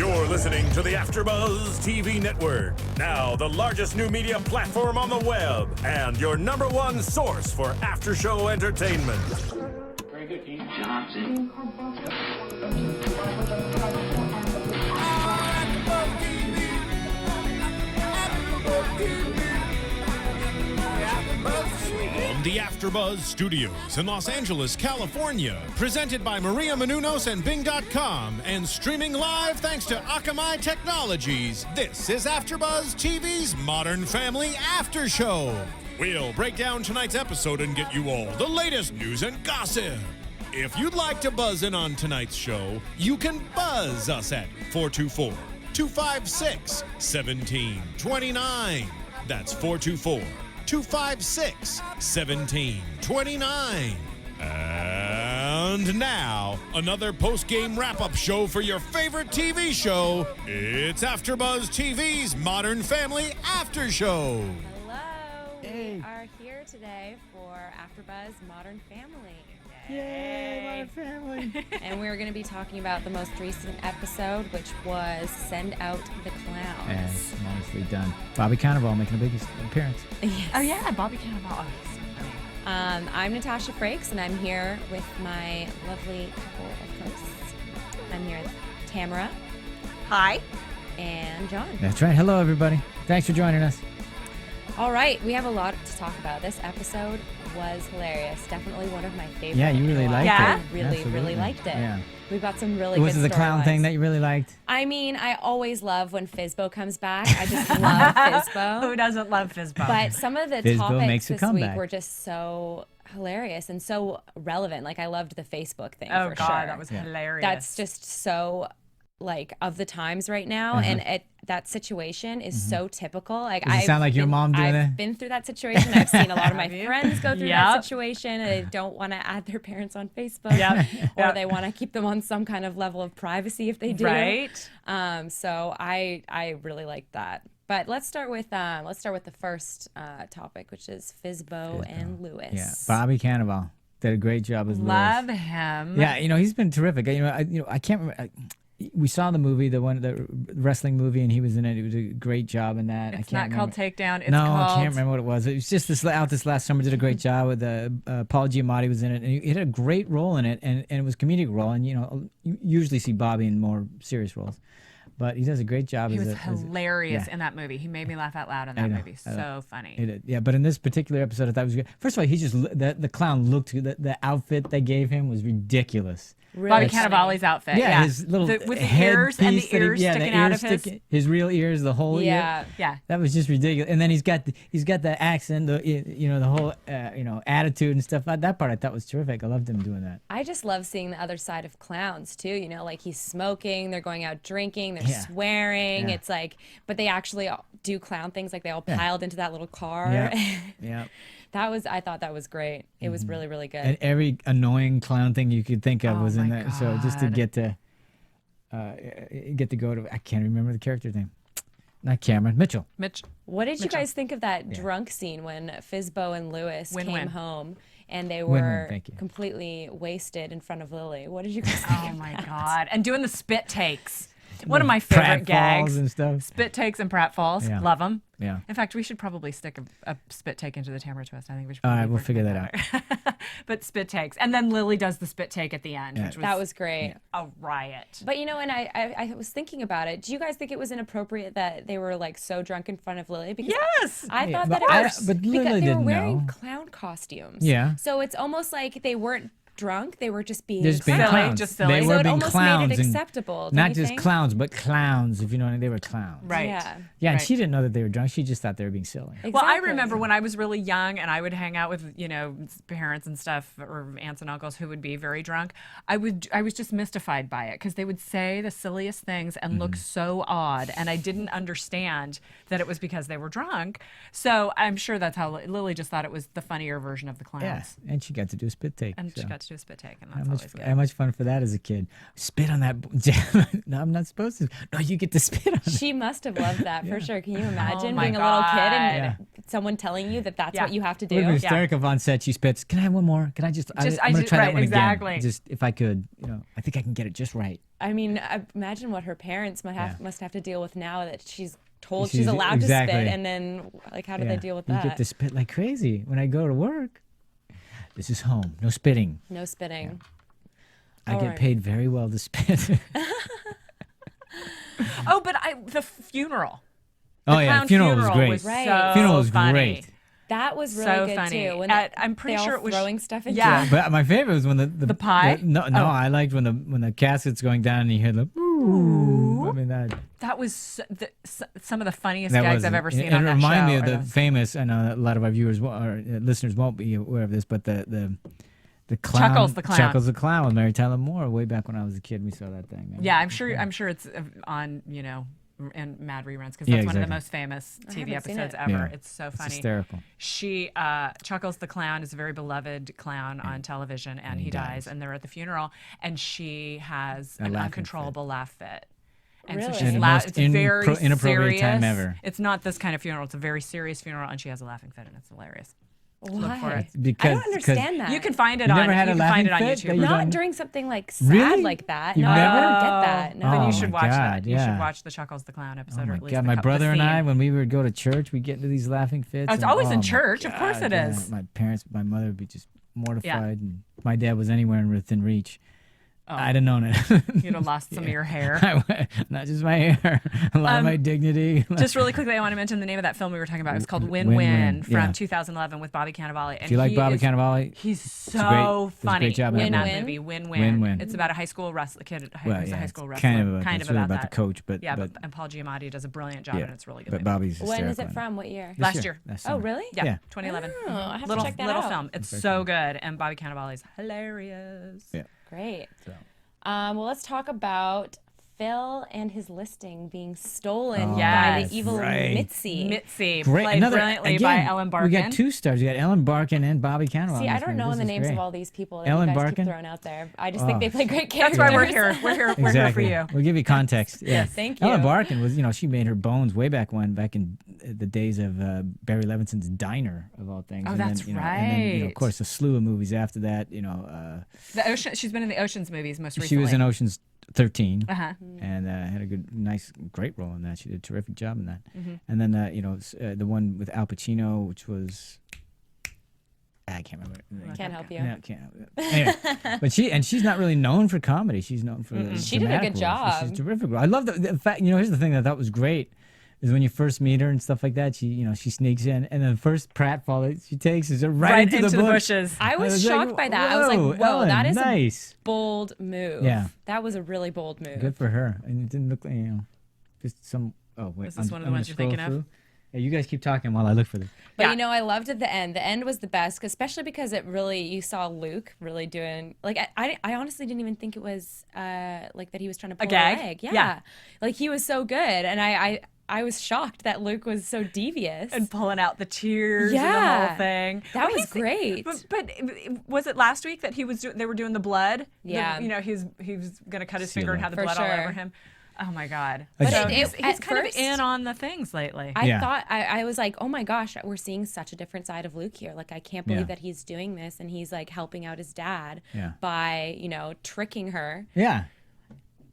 You're listening to the AFTERBUZZ TV Network, now the largest new media platform on the web, and your #1 source for after-show entertainment. Very good, Keith Johnson. From the AFTERBUZZ Studios in Los Angeles, California, presented by Maria Menounos and Bing.com, and streaming live thanks to Akamai Technologies, this is AFTERBUZZ TV's Modern Family After Show. We'll break down tonight's episode and get you all the latest news and gossip. If you'd like to buzz in on tonight's show, you can buzz us at 424-256-1729. That's 424-256-1729. And now, another post-game wrap-up show for your favorite TV show. It's AFTERBUZZ TV's Modern Family After Show. Hello. We are here today for AFTERBUZZ Modern Family. Yay, Modern Family. And we're going to be talking about the most recent episode, which was Send Out the Clowns. Yes, nicely done. Bobby Cannavale making a big appearance. Yes. Oh yeah, Bobby Cannavale. Oh, he's so funny. I'm Natasha Frakes, and I'm here with my lovely couple of hosts. I'm here with Tamara. Hi. And John. That's right. Hello, everybody. Thanks for joining us. All right, we have a lot to talk about. This episode was hilarious. Definitely one of my favorites. Yeah, you really liked it. I really, Absolutely. really liked it. Yeah. We've got some really Was good it the clown storylines. thing that you really liked? I mean, I always love when Fizbo comes back. I just love Fizbo. Who doesn't love Fizbo? But some of the Fizbo topics makes a this comeback. week were just so hilarious and so relevant. Like, I loved the Facebook thing oh for god, sure. that was hilarious. That's just so, like, of the times right now. And that situation is so typical. Like, Does it sound like your mom doing I've that? been through that situation. I've seen a lot of my Have you? friends go through that Yep. situation. And they don't want to add their parents on Facebook. Yep. Or Yep. they want to keep them on some kind of level of privacy if they do. Right. So I really liked that. But let's start with the first topic, which is Fizbo and Lewis. Yeah. Bobby Cannavale did a great job as Love Lewis. him. Yeah, he's been terrific. I can't remember. We saw the movie, the wrestling movie, and he was in it. He was a great job in that. It's I can't not called remember. Takedown. It's No, called. I can't remember what it was. It was just this last summer. Did a great job with Paul Giamatti was in it, and he had a great role in it, and it was a comedic role. And you usually see Bobby in more serious roles, but he does a great job. He was as hilarious yeah. in that movie. He made me laugh out loud in that movie. So funny. He did. Yeah, but in this particular episode, I thought it was good. First of all, he just the clown looked. The outfit they gave him was ridiculous. Really Bobby funny. Cannavale's outfit. Yeah, his little with the head ears and piece the that ears sticking out of his. real ears, the whole Yeah. ear. Yeah. That was just ridiculous. And then he's got the accent, the whole attitude and stuff. That part I thought was terrific. I loved him doing that. I just love seeing the other side of clowns too. Like, he's smoking, they're going out drinking, they're Yeah. swearing. Yeah. It's like, but they actually do clown things. Like, they all piled into that little car. Yeah, yeah. I thought that was great. It was really, really good. And every annoying clown thing you could think of Oh was in my there. So just to God. get to go to, I can't remember the character's name. Not Cameron, Mitchell. Mitch. What did you guys think of that drunk scene when Fizbo and Lewis Win-win. came home and they Win-win, were thank you. completely wasted in front of Lily? What did you guys think? Oh my god. And doing the spit takes. One of my favorite Pratfalls gags. and stuff. Spit takes and pratfalls. Yeah. Love them. Yeah. In fact, we should probably stick a spit take into the Tamara twist. I think we should. All right, probably we'll work figure that out. But spit takes, and then Lily does the spit take at the end, Yeah. which was That was great. a riot. But and I was thinking about it. Do you guys think it was inappropriate that they were like so drunk in front of Lily? Because Yes. I Yeah, thought but that it I- was but Lily because they were didn't wearing know. clown costumes. Yeah. So it's almost like they weren't drunk; they were just being They're just being clowns. clowns. Just silly. They So were it being almost clowns. made it and acceptable. Don't Not you just think? clowns, but clowns, if you know what I mean. They were clowns. Right. Yeah. Yeah, and Right. she didn't know that they were drunk. She just thought they were being silly. Well, I Exactly. remember when I was really young and I would hang out with, parents and stuff or aunts and uncles who would be very drunk. I was just mystified by it because they would say the silliest things and look so odd. And I didn't understand that it was because they were drunk. So I'm sure that's how Lily just thought it was the funnier version of the clowns. Yeah, and she got to do a spit take. And she so. got to do a spit take, and How that's much, always good. how much fun for that as a kid? Spit on that. No, I'm not supposed to. No, you get to spit on it. She must have loved that for sure. Can you imagine my being a little kid and Yeah. someone telling you that that's Yeah. what you have to It would do. be hysterical on set. She spits. Can I have one more? Can I just? I'm gonna try that one exactly. again. Just if I could, I think I can get it just right. I mean, imagine what her parents must have to deal with now that she's told she's She's- allowed exactly. to spit, and then like how do they deal with that? You get to spit like crazy when I go to work. This is home. No spitting. No spitting. I All get right. paid very well to spit. Oh, but the funeral. Oh yeah, Clown funeral was great. Was Right. so Funeral was funny. great. That was really So good funny. too. When I'm pretty they sure all it was throwing stuff into Yeah. it. But my favorite was when the pie? no, I liked when the casket's going down and you hear the ooh. I mean That was some of the funniest that gags was I've ever seen it on that reminded me show. of or the the- famous. I know that a lot of our viewers or listeners won't be aware of this, but the clown Chuckles the Clown. Chuckles the Clown with Mary Tyler Moore way back when I was a kid. We saw that thing. Yeah, I'm sure it's on in mad reruns because that's Yeah, one of the exactly. most famous TV haven't seen episodes it. ever. Yeah. It's so It's funny. hysterical. She Chuckles the Clown is a very beloved clown on television, and he dies, and they're at the funeral, and she has an laughing uncontrollable laugh fit. And so Really? she's And the most it's very inappropriate serious. time ever. It's not this kind of funeral. It's a very serious funeral, and she has a laughing fit, and it's hilarious. Look for Why? it. Because I don't understand that. You can find it You on. never had you a can find it laughing on fit that YouTube. you Not don't- during something like sad Really? like that. You've No, never? I don't get that. No. Then Oh you should my watch God, that. You yeah. should watch the Chuckles the Clown episode, Oh or my at least God, the my the brother and I, theme. when we would go to church, we'd get into these laughing fits. Oh, it's and- always in my church. Of course it God, is. My parents, my mother would be just mortified, and my dad was anywhere within reach. I'd have known it. You'd have lost some of your hair. Not just my hair, a lot of my dignity. Just really quickly, I want to mention the name of that film we were talking about. It was called Win-Win, Win-Win from yeah. 2011 with Bobby Cannavale. And Do you like he Bobby is- Cannavale? He's great- so does a funny great job in that Win-Win? movie. Win-Win. Win-Win. It's about a high school wrestler kid. Well, Who's a yeah, high it's school wrestler. kind of kind it's of really about about that. the coach, but Yeah, but and Paul Giamatti does a brilliant job, yeah, and it's a really good but movie. Bobby's When is hysterical it in from? What year? Last year. Last Oh, summer. really? Yeah, Yeah. 2011. Oh, I have to little check that little out. film. It's so good, and Bobby Cannavale is hilarious. Yeah. Great. So. Well, let's talk about Phil and his listing being stolen by Yes. the evil Right. Mitzi. Mitzi, Great. played brilliantly by again, Ellen Barkin. We got 2 stars. We got Ellen Barkin and Bobby Cannavale. See, in I this don't movie. know This the is names great. of all these people that Ellen you guys Barkin? keep throwing out there. I just think they play great characters. That's why we're here. We're here. We're here for Exactly. you. We'll give you context. Yeah. Thank Ellen you. Barkin was, she made her bones way back in the days of Barry Levinson's Diner, of all things. Oh, and that's then, And then, of right. course, a slew of movies after that. The Ocean. She's been in the Oceans movies most recently. She was in Ocean's 13 Uh-huh. and had a great role in that. She did a terrific job in that. Mm-hmm. And then, the one with Al Pacino, which was, I can't remember. Can't help you. No, can't help it. Anyway, but she's not really known for comedy. She's known for She did a dramatic good roles. job. She's a terrific role. I love the fact. Here's the thing that I thought was great is when you first meet her and stuff like that. She sneaks in, and the first pratfall that she takes is right into the bushes. I was like, shocked by that. I was like, whoa, Ellen, that is nice. a bold move. Yeah. That was a really bold move. Good for her. And it didn't look like, just some. Oh wait, Is this one of the I'm ones gonna you're thinking scroll of? through. Yeah, you guys keep talking while I look for this. But Yeah. I loved at the end. The end was the best, especially because it really, you saw Luke really doing, like, I honestly didn't even think it was like that he was trying to pull gag? a leg. Yeah. Yeah. Like he was so good. And I was shocked that Luke was so devious. And pulling out the tears and the Yeah. whole thing. That Well, was great. But was it last week that they were doing the blood? Yeah. He was going to cut his Seal finger and it. have the For blood all sure. over him. Oh my God. But So it- he's at kind first- of in on the things lately. I Yeah. thought, I was like, oh my gosh, we're seeing such a different side of Luke here. Like, I can't believe Yeah. that he's doing this. And he's like helping out his dad Yeah. by, tricking her. Yeah.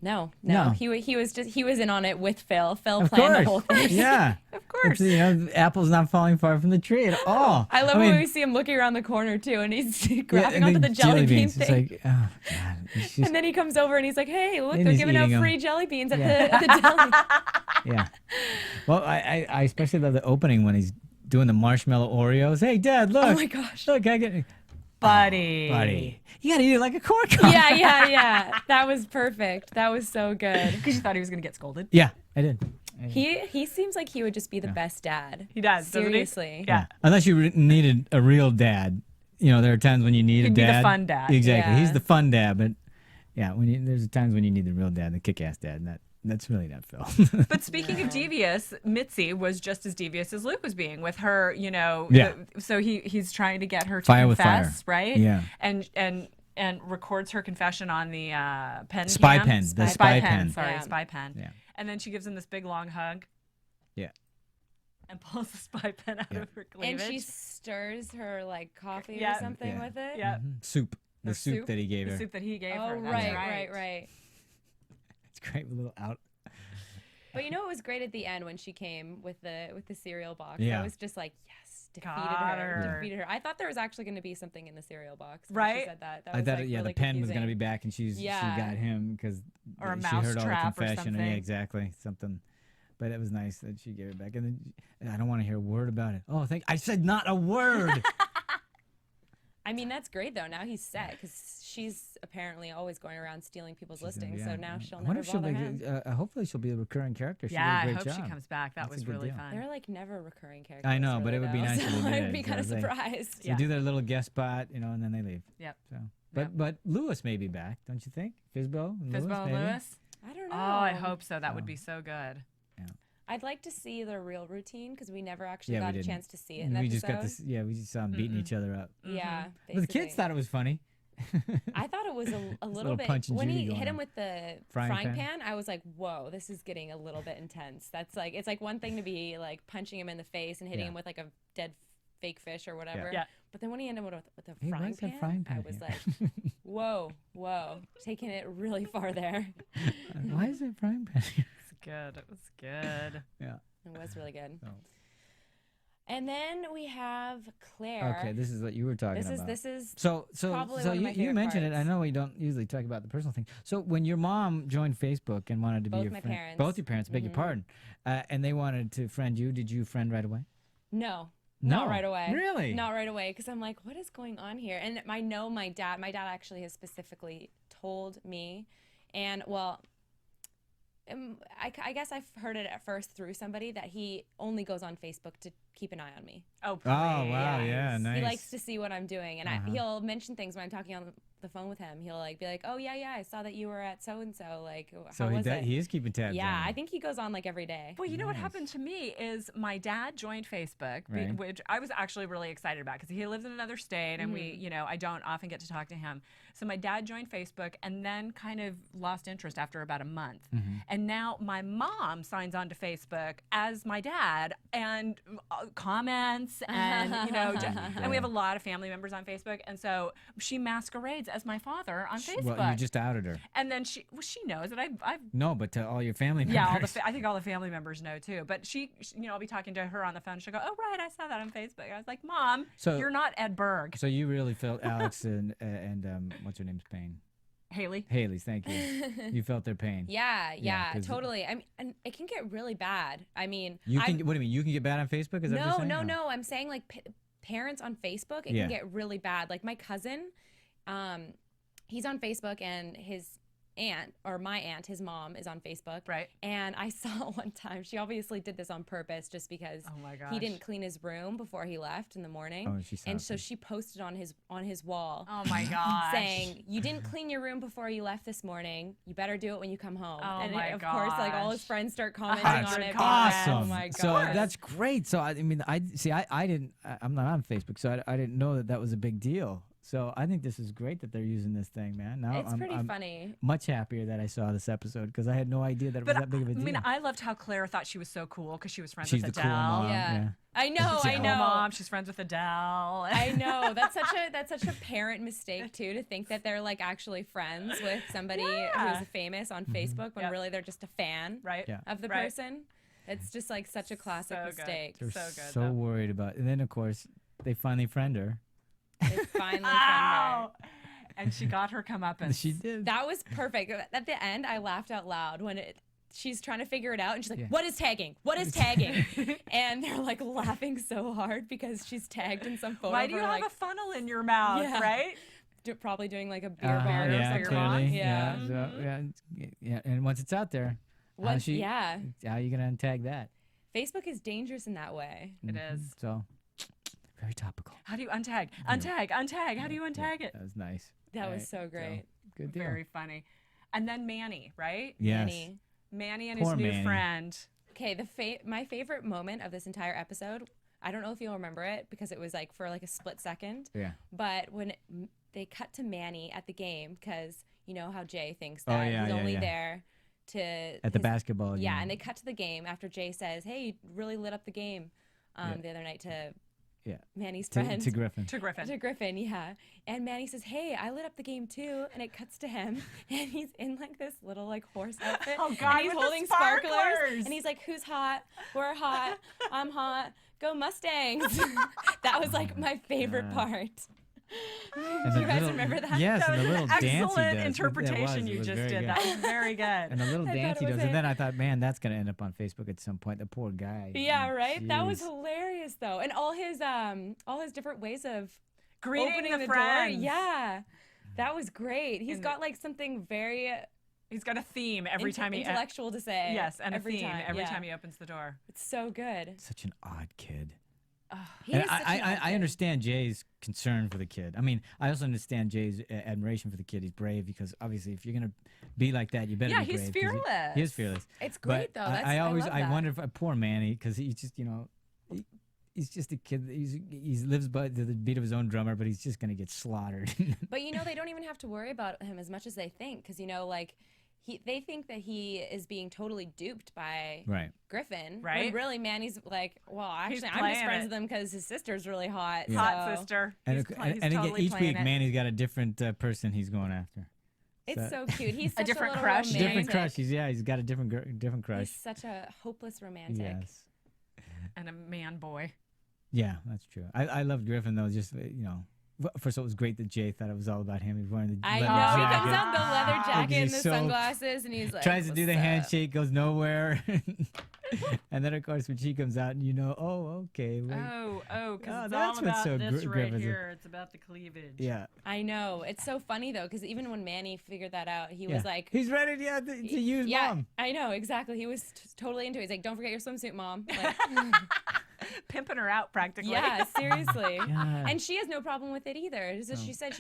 No. No. He was in on it with Phil. Phil Of planned course. the whole thing. Yeah. Of course. The apple's not falling far from the tree at all. I love mean, when we see him looking around the corner too, and he's grabbing and onto the jelly bean beans. It's thing. like, oh god. It's just, And then he comes over and he's like, "Hey, look, And they're he's giving out eating 'em. free jelly beans at Yeah. the deli." yeah. Well, I especially love the opening when he's doing the marshmallow Oreos. Hey, Dad, look. Oh my gosh. Look, I get. Buddy. You gotta eat it like a corn cob. Yeah. That was perfect. That was so good. Because you thought he was going to get scolded. Yeah, I did. He seems like he would just be the best dad. He does, doesn't he? Seriously. Yeah. Unless you needed a real dad. There are times when you need He'd a be the dad. fun dad. Exactly. Yeah. He's the fun dad, but yeah, there's times when you need the real dad, the kick-ass dad, and that's really not Phil. But speaking of devious, Mitzi was just as devious as Luke was being with her, Yeah. So he's trying to get her to Fire with confess, fire. right? Yeah. And records her confession on the pen. Spy cam. pen, the Spy spy pen. Sorry, Yeah. spy pen. Yeah. And then she gives him this big long hug. Yeah. and pulls the spy pen out of her And cleavage. she stirs her like coffee Yeah. or something Yeah. with it. yeah. Soup. The Her soup that he gave the her. soup that he gave Oh, her. That's right. It's great. A little out. But you know it was great at the end when she came with the cereal box. Yeah. I was just like, yes, defeated Got her. her. Defeated her. I thought there was actually going to be something in the cereal box. When Right? She said that. That I was, thought, like, yeah, really the pen was confusing. going to be back, and she Yeah. got him because Or a she heard all the mousetrap or confession. Yeah, something. exactly, something. But it was nice that she gave it back, and then I don't want to hear a word about it. Oh, I said not a word. I mean, that's great though. Now he's set because she's apparently always going around stealing people's listings. Yeah. So now she'll I wonder never if she'll bother be. him. Hopefully, she'll be a recurring character. She Yeah, did a I great hope job. she comes back. That That's was a good really deal. fun. They're like never recurring characters. I know, but really, it would be though, nice if so they I'd did, be kind of so they- surprised. They do their little guest spot, and then they leave. Yep. So, but Lewis may be back, don't you think? Fizbo and Lewis, Fizbo and maybe? Lewis? I don't know. Oh, I hope so. That would be so good. I'd like to see the real routine because we never actually Yeah, we got a didn't. chance to see it in the We episode. just got this. Yeah, we just saw them beating each other up. Yeah, But the kids basically. thought it was funny. I thought it was a little little bit Punch and when Judy he going hit him on. with the Frying frying pan? pan. I was like, "Whoa, this is getting a little bit intense." That's like it's like one thing to be like punching him in the face and hitting Yeah. him with like a dead fake fish or whatever. Yeah. But then when he ended up with a Hey, why frying is that pan, frying pan I was here? like, "Whoa, taking it really far there." Why is it frying pan here? It's good. It was good. Yeah. It was really good. Oh. And then we have Claire. Okay, this is what you were talking about. This is So probably so one of my you favorite mentioned it. I parts. know we don't usually talk about the personal thing. So when your mom joined Facebook and wanted to be Both your my friend, parents. both your parents, beg your pardon, and they wanted to friend you, did you friend right away? No. No. Not right away. Really? Not right away, because I'm like, what is going on here? And I know my dad actually has specifically told me, and well, I guess I've heard it at first through somebody that he only goes on Facebook to keep an eye on me. Oh, please. Oh wow, yeah, nice. He likes to see what I'm doing, and he'll mention things when I'm talking on the phone with him. He'll like be like, "Oh yeah, I saw that you were at so and so. Like, So how was it?" he is keeping tabs. Yeah, on you. I think he goes on like every day. Well, you know what happened to me is my dad joined Facebook, Right. which I was actually really excited about because he lives in another state and we, I don't often get to talk to him. So my dad joined Facebook and then kind of lost interest after about a month. And now my mom signs on to Facebook as my dad and comments and, and we have a lot of family members on Facebook. And so she masquerades as my father on Facebook. Well, you just outed her. And then she knows that I've No, but to all your family members. yeah, I think all the family members know too. But she, I'll be talking to her on the phone. She'll go, "Oh right, I saw that on Facebook." I was like, "Mom, So- you're not Ed Berg." So you really felt Alex and what's her name's pain? Haley. Haley's. Thank you. You felt their pain. Yeah, 'cause totally. I mean, and it can get really bad. I mean, You can. What do you mean? You can get bad on Facebook? Is that what you're saying? no. I'm saying like parents on Facebook, it Yeah. can get really bad. Like my cousin, he's on Facebook and his aunt or my aunt, his mom is on Facebook. Right. And I saw one time, she obviously did this on purpose just because Oh my he gosh. didn't clean his room before he left in the morning. Oh, she saw and so it. she posted on his wall. Oh my gosh. Saying, "You didn't clean your room before you left this morning. You better do it when you come home." Oh and my of course, like all his gosh. friends start commenting That's on it. Awesome. Oh my So gosh. that's great. So I mean, I didn't. I'm not on Facebook, so I didn't know that was a big deal. So I think this is great that they're using this thing, man. Now It's pretty funny. Much happier that I saw this episode because I had no idea that it was But that big of a I deal. mean, I loved how Claire thought she was so cool because she was friends She's with the Adele. cool mom. Yeah. I know. She's a I cool know. mom. She's friends with Adele. I know. That's such a parent mistake too, to think that they're like actually friends with somebody Yeah. who's famous on Facebook when Yep. really they're just a fan Right. Yeah. of the Right. person. It's just like such a classic So good. mistake. They're so good, so though. worried about. And then of course they finally friend her. They finally found her. Ow! And she got her comeuppance. She did. That was perfect. At the end, I laughed out loud when she's trying to figure it out, and she's like, Yeah. "What is tagging? What is tagging?" And they're like laughing so hard because she's tagged in some photo. Why of do you her, have like, a funnel in your mouth, Yeah. right? probably doing like a beer Uh-huh, bar or yeah, something. clearly. Yeah. So, yeah. And once it's out there, Yeah. how are you gonna untag that? Facebook is dangerous in that way. It is. So very topical. How do you untag? Untag. How do you untag it? That was nice. That All was right, so great. Good deal. Very funny. And then Manny, right? Yes. Manny. Manny and Poor his new Manny. friend. Okay, my favorite moment of this entire episode, I don't know if you'll remember it because it was like for like a split second. Yeah. But when they cut to Manny at the game, because you know how Jay thinks Oh, that yeah, he's yeah, only yeah. there to At the basketball game. Yeah, and they cut to the game after Jay says, "Hey, you really lit up the game the other night to Manny's friend to Griffin. To Griffin. Yeah." And Manny says, "Hey, I lit up the game too." And it cuts to him, and he's in like this little like horse outfit. Oh God, and he's with the holding sparklers. and he's like, "Who's hot? We're hot. I'm hot. Go Mustangs!" That was like my favorite part. And Do you guys remember that? Yes, That and was the an little dance he excellent does. interpretation It you was just very did. good. That was very good. And the little dance he it does. was And it. then I thought, man, that's going to end up on Facebook at some point. The poor guy. Yeah, right. That was Jeez. hilarious though, and all his different ways of Greeting opening the door. friends. Yeah, that was great. He's got like something very He's got a theme every time he intellectual to say. Yes, and every a theme time. every yeah. time he opens the door. It's so good. Such an odd kid. He And is such an odd I kid. understand Jay's concern for the kid. I mean, I also understand Jay's admiration for the kid. He's brave because obviously, if you're gonna be like that, you better Yeah, be he's brave. 'Cause fearless. He is fearless. It's great, But though. That's- I I always love that. wonder if poor Manny, because he's just he's just a kid. He lives by the beat of his own drummer, but he's just gonna get slaughtered. But they don't even have to worry about him as much as they think, because like they think that he is being totally duped by Right. Griffin. Right. When really Manny's like, well, He's actually, I'm playing just friends it. with him because his sister's really hot. Hot so sister. And, He's totally each playing week, it. Manny's got a different person he's going after. It's so cute. He's such different little crush? romantic. Different crush. He's got a different crush. He's such a hopeless romantic. Yes. And a man boy. Yeah, that's true. I loved Griffin though. Just first of all, it was great that Jay thought it was all about him. He's wearing the I leather know. He jacket. comes out in the leather jacket and he's the so- sunglasses, and he's like, Tries to do the "What's up?" handshake, goes nowhere. And then of course when she comes out, oh, okay. Oh, Oh, because it's that's all what's about so this right Griffin's- here. It's about the cleavage. Yeah. I know. It's so funny though, because even when Manny figured that out, he Yeah. was like, he's ready to use yeah, mom. I know exactly. He was totally into it. He's like, "Don't forget your swimsuit, mom." Like, Pimping her out practically. yeah, seriously. Yeah. And she has no problem with it either. Just as she said,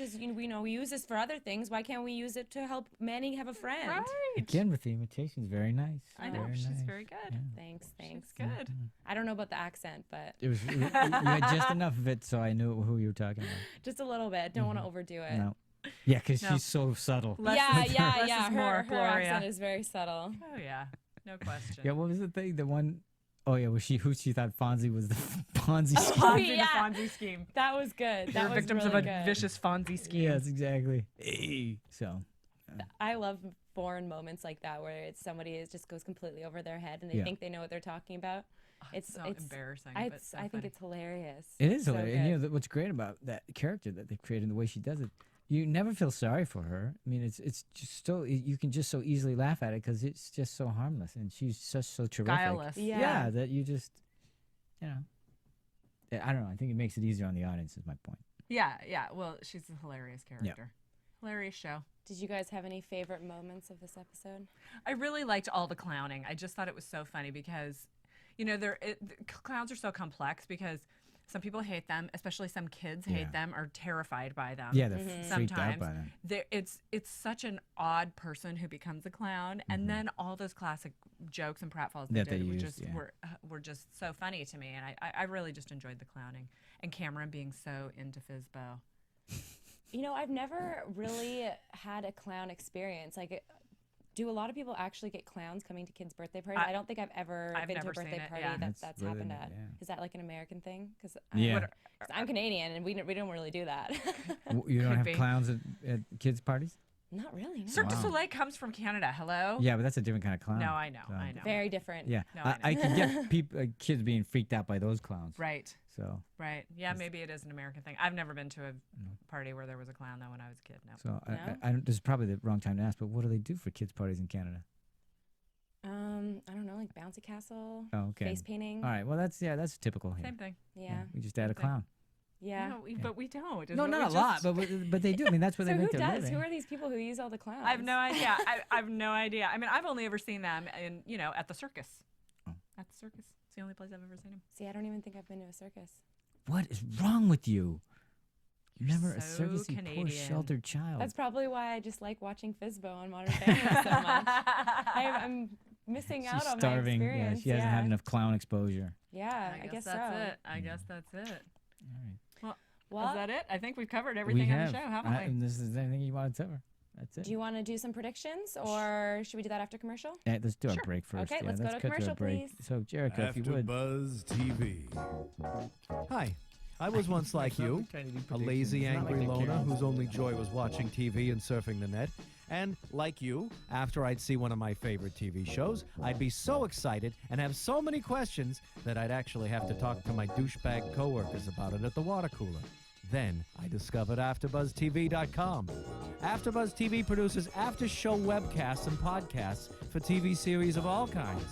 we use this for other things. Why can't we use it to help Manny have a friend? Right. Again with the imitations, very nice. I know. Very She's nice. very good. Thanks. She's good. I don't know about the accent, but It was you had just enough of it, so I knew who you were talking about. just a little bit. Don't want to overdo it. No. Yeah, because No. she's so subtle. Less Yeah, is- yeah, less yeah. is more, Her Gloria. accent is very subtle. Oh, yeah. No question. Yeah, what was the thing? The one oh yeah, was who she thought Fonzie was the Fonzie scheme. Fonzie yeah. the Fonzie scheme. That was good. They That were was victims really of a good. vicious Fonzie scheme. Yes, exactly. Hey. So I love foreign moments like that where it's somebody is just goes completely over their head and they Yeah. think they know what they're talking about. It's so embarrassing, I but so think funny. it's hilarious. it is So hilarious. And good. what's great about that character that they've created and the way she does it, you never feel sorry for her. I mean, it's just so you can just so easily laugh at it because it's just so harmless and she's so terrific. Guileless. Yeah. That you just I don't know. I think it makes it easier on the audience. Is my point. Yeah. Well, she's a hilarious character. Hilarious show. Did you guys have any favorite moments of this episode? I really liked all the clowning. I just thought it was so funny because, clowns are so complex because some people hate them, especially some kids Yeah. hate them or terrified by them. Yeah, they're freaked out Sometimes by them. it's such an odd person who becomes a clown, and then all those classic jokes and pratfalls they That they did used, yeah. were just so funny to me, and I really just enjoyed the clowning and Cameron being so into Fizbo. I've never really had a clown experience. Like, do a lot of people actually get clowns coming to kids' birthday parties? I don't think I've ever I've been to never a birthday seen it, party yeah. that's That's happened really- at. yeah. Is that like an American thing? Because Yeah. I'm Canadian and we don't really do that. You don't Could have be. clowns at kids' parties? Not really. No. Cirque du Soleil comes from Canada. Hello. Yeah, but that's a different kind of clown. No, I know. So- I know. Very different. Yeah, No, I can get kids being freaked out by those clowns. Right. So, Right. Yeah, maybe it is an American thing. I've never been to a party where there was a clown though when I was a kid. No. so No? I don't, this is probably the wrong time to ask, but what do they do for kids' parties in Canada? I don't know, like bouncy castle, Oh, okay. face painting. All right. Well, that's typical here. Same thing. Yeah. We just add a thing. clown. Yeah. No, but we don't. No, We not a just- lot, but they do. I mean, that's where So they who make their does? living. Who are these people who use all the clowns? I have no idea. I have no idea. I mean, I've only ever seen them at the circus. Oh. At the circus. It's the only place I've ever seen them. See, I don't even think I've been to a circus. What is wrong with you? You're never a so circusy, poor Canadian. sheltered child. That's probably why I just like watching Fizbo on Modern Family so much. I'm missing out She's on starving. my Yeah, experience. she hasn't had enough clown exposure. Yeah, I guess that's so. it. I guess that's it. All right. Well, Well, is that it? I think we've covered everything on the show, haven't we? And this is anything you want to cover. That's it. Do you want to do some predictions, or should we do that after commercial? Yeah, let's do our break first. Okay, Yeah, let's go to cut commercial, our break. please. So, Jericho, if you would. AfterBuzz TV. Hi, I was once like you, a lazy, angry loner whose only joy was watching TV and surfing the net. And like you, after I'd see one of my favorite TV shows, I'd be so excited and have so many questions that I'd actually have to talk to my douchebag coworkers about it at the water cooler. Then I discovered AfterBuzzTV.com. AfterBuzz TV produces after-show webcasts and podcasts for TV series of all kinds,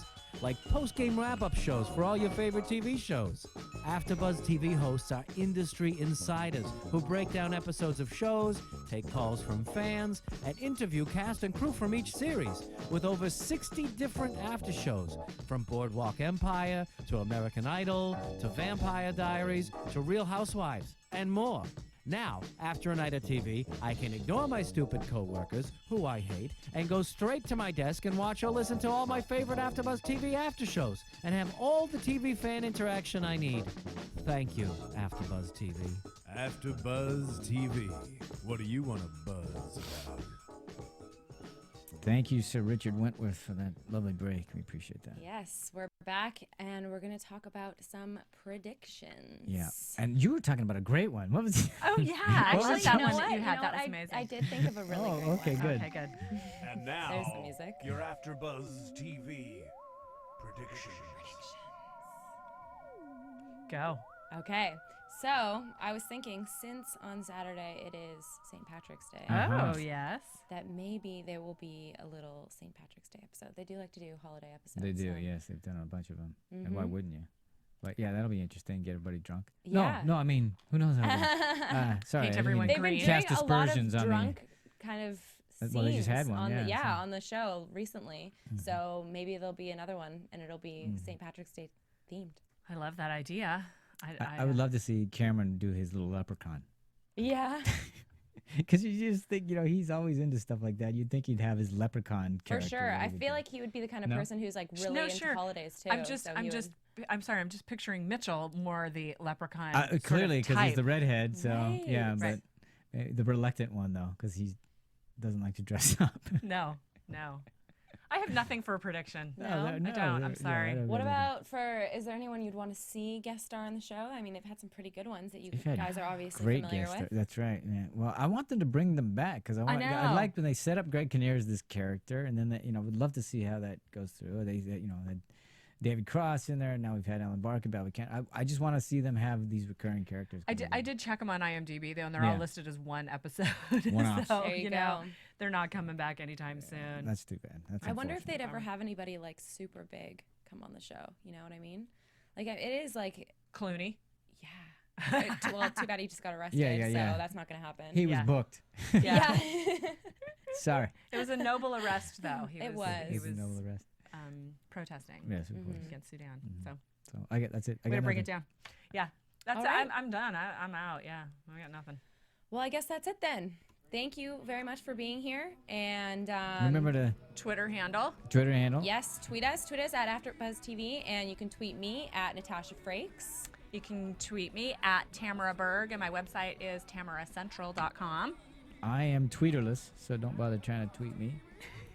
like post-game wrap-up shows for all your favorite TV shows. AfterBuzz TV hosts are industry insiders who break down episodes of shows, take calls from fans, and interview cast and crew from each series, with over 60 different after shows, from Boardwalk Empire to American Idol to Vampire Diaries to Real Housewives, and more. Now, after a night of TV, I can ignore my stupid coworkers, who I hate, and go straight to my desk and watch or listen to all my favorite AfterBuzz TV after shows, and have all the TV fan interaction I need. Thank you, AfterBuzz TV. AfterBuzz TV. What do you want to buzz about? Thank you, Sir Richard Wentworth, for that lovely break. We appreciate that. Yes, we're back, and we're going to talk about some predictions. Yeah. And you were talking about a great one. What was it? Oh yeah, actually that one that you had, that was amazing. I did think of a really great okay, one. good. Okay, good. And now, There's the music. your AfterBuzz TV predictions. Go. Okay, so I was thinking, since on Saturday it is St. Patrick's Day, Oh yes. that maybe there will be a little St. Patrick's Day episode. They do like to do holiday episodes. They do, so- yes. They've done a bunch of them. And why wouldn't you? But yeah, that'll be interesting. Get everybody drunk. Yeah. No, I mean, who knows how sorry. Paint I didn't everyone mean They've been green. doing cast a lot of aspersions on me. drunk kind of scenes Well, they just had one, on yeah, the, so- on the show recently. So maybe there'll be another one, and it'll be St. Patrick's Day themed. I love that idea. I would love to see Cameron do his little leprechaun. Yeah, Because you just think, he's always into stuff like that. You'd think he'd have his leprechaun for character. sure. I ready to feel go. like he would be the kind of No? person who's like really No, into sure. holidays too. I'm just, so he would- I'm sorry. I'm just picturing Mitchell more the leprechaun. Clearly, because he's the redhead. So, Right. yeah, Right. but the reluctant one, though, because he doesn't like to dress up. No. I have nothing for a prediction. No? I don't. I'm sorry. What about is there anyone you'd want to see guest star on the show? I mean, they've had some pretty good ones that you They've had guys are obviously great familiar guest with. star- That's right. Yeah. Well, I want them to bring them back because I know. like when they set up Greg Kinnear as this character, and then would love to see how that goes through. They had David Cross in there, and now we've had Alan Barker. We can't. I just want to see them have these recurring characters. I did check them on IMDb though, and they're Yeah. all listed as one episode. One-offs. So There you know, go. they're not coming back anytime soon. That's too bad. That's I wonder if unfortunate. they'd ever have anybody like super big come on the show. You know what I mean? Like it is like, Clooney. yeah. Well, too bad he just got arrested. Yeah. So that's not gonna happen. He was Yeah. booked. Yeah. Sorry. It was a noble arrest though. He It was. was. He It was a was noble arrest. protesting Yes, of course. against Sudan. So So that's it. I way got to bring nothing. it down. Yeah. That's All it. right. I'm done. I'm out. Yeah. I got nothing. Well, I guess that's it then. Thank you very much for being here. And Remember the Twitter handle. Twitter handle? yes, tweet us. Tweet us at AfterBuzz TV, and you can tweet me at Natasha Frakes. You can tweet me at Tamara Berg, and my website is tamaracentral.com. I am Tweeterless, so don't bother trying to tweet me.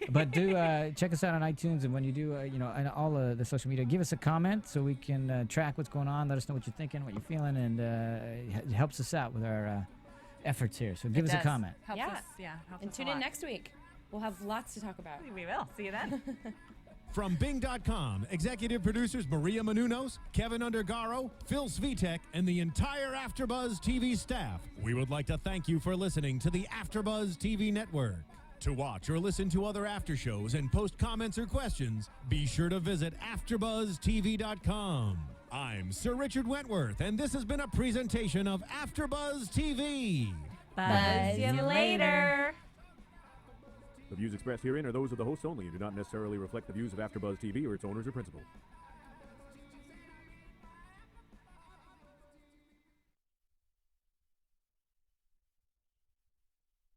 But do check us out on iTunes, and when you do, and all the social media, give us a comment so we can track what's going on. Let us know what you're thinking, what you're feeling, and it helps us out with our efforts here. So give us a Does. comment. Helps Yeah. us. Yeah. Helps And us a tune in lot. next week. We'll have lots to talk about. We will. See you then. From Bing.com, executive producers Maria Menounos, Kevin Undergaro, Phil Svitek, and the entire AfterBuzz TV staff, we would like to thank you for listening to the AfterBuzz TV network. To watch or listen to other after shows and post comments or questions, be sure to visit AfterBuzzTV.com. I'm Sir Richard Wentworth, and this has been a presentation of AfterBuzz TV. Buzz you later. The views expressed herein are those of the hosts only and do not necessarily reflect the views of AfterBuzz TV or its owners or principals.